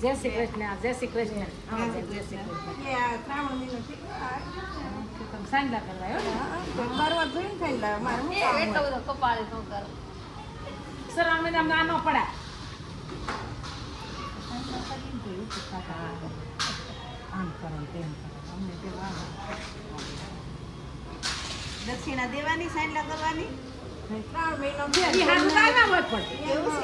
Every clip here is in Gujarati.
જય શ્રી કૃષ્ણ જય શ્રી કૃષ્ણ હા જય શ્રી કૃષ્ણ કે આ શ્રાવણ મહિનો છે તમે સાંજલા કરવા આવ્યો કરવા જોઈને થઈ લાવ મારું એટલો બધો કપાળ નો કરો સર અમે નાનો પડ્યા આમ કરો તેમ કરો અમને તે દક્ષિણા દેવાની સાઈડલા કરવાની શ્રાવણ મહિનો બે ઈ હારું ના હોય પણ એવું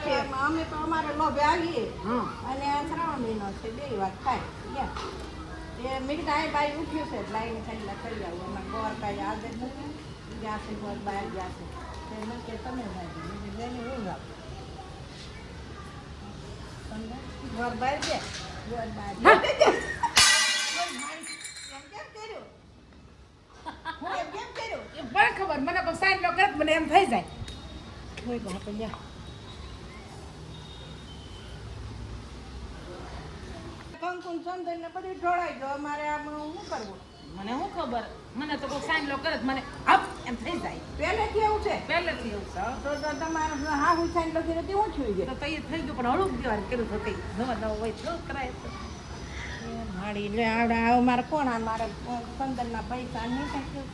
છે અમે તો અમારે લોભે આવીએ હા અને આ શ્રાવણ મહિનો છે બે વાત થાય એ મીઠાઈ બાઈ ઉઠ્યું છે લાઈન સાઈડલા કરી આવું અમારે ગોર કાંઈ આજે નથી ગયા છે ગોર બહાર ગયા છે તે મને કે તમે ભાઈ લઈને હું આવું ગોર બહાર ગયા ગોર બહાર કેમ કર્યું એ બરાબર ખબર મને કોઈ સાંજલો કરે મને એમ થઈ જાય હોય તો આપણે જા કંકુન ચંદન ને બધું ઢોળાઈ ગયો અમારે આમાં શું કરવું મને શું ખબર મને તો કોઈ સાંજલો કરે મને અપ એમ થઈ જાય પહેલેથી એવું છે પહેલેથી એવું છે તો તમારે હા હું સાઈન લખી નથી હું છું તો તઈ થઈ ગયું પણ હળું દેવાનું કર્યું તો તઈ નવા નવા હોય તો કરાય તો મારી લે આવડે આવ મારે કોણ આ મારે ચંદનના પૈસા નહીં કાંઈ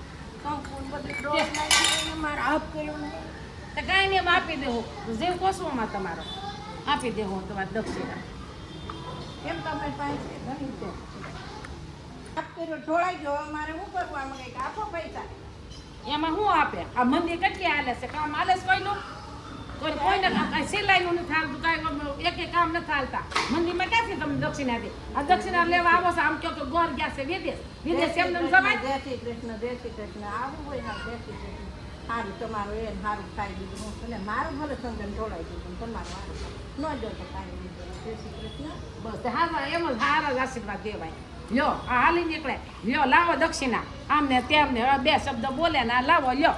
કંકુન બધું ઢોળ નાખી મારે આપ કર્યું નહીં તો કાંઈ નહીં એમ આપી દેવું જે કોસવામાં તમારો આપી દેવું તમારે દક્ષિણા એમ તમે પાસે ઘણી છે આપ કર્યો ઢોળાઈ ગયો મારે શું કરવું આમાં કંઈક આપો પૈસા એમાં શું આપે આ મંદિર કેટલી હાલે છે કામ હાલે છે કોઈનું કોઈને કાંઈ સિલાઈનું નથી હાલતું કાંઈ એક કામ નથી હાલતા મંદિરમાં ક્યાંથી તમે દક્ષિણા દે આ દક્ષિણા લેવા આવો છો આમ કહો કે ગોર ગયા છે વિદેશ એમને જવાય જય શ્રી કૃષ્ણ આવું હોય હા જય શ્રી કૃષ્ણ સારું તમારું એ સારું ખાઈ દીધું હું એટલે મારું ભલે ચંદન ઢોળાઈ દીધું તમારું ન જો તો કાંઈ નહીં જય શ્રી કૃષ્ણ બસ હારા એમ જ હારા જ આશીર્વાદ દેવાય લ્યો આ હાલી નીકળે લ્યો લાવો દક્ષિણા આમને તેમને બે શબ્દ બોલે ને આ લાવો લ્યો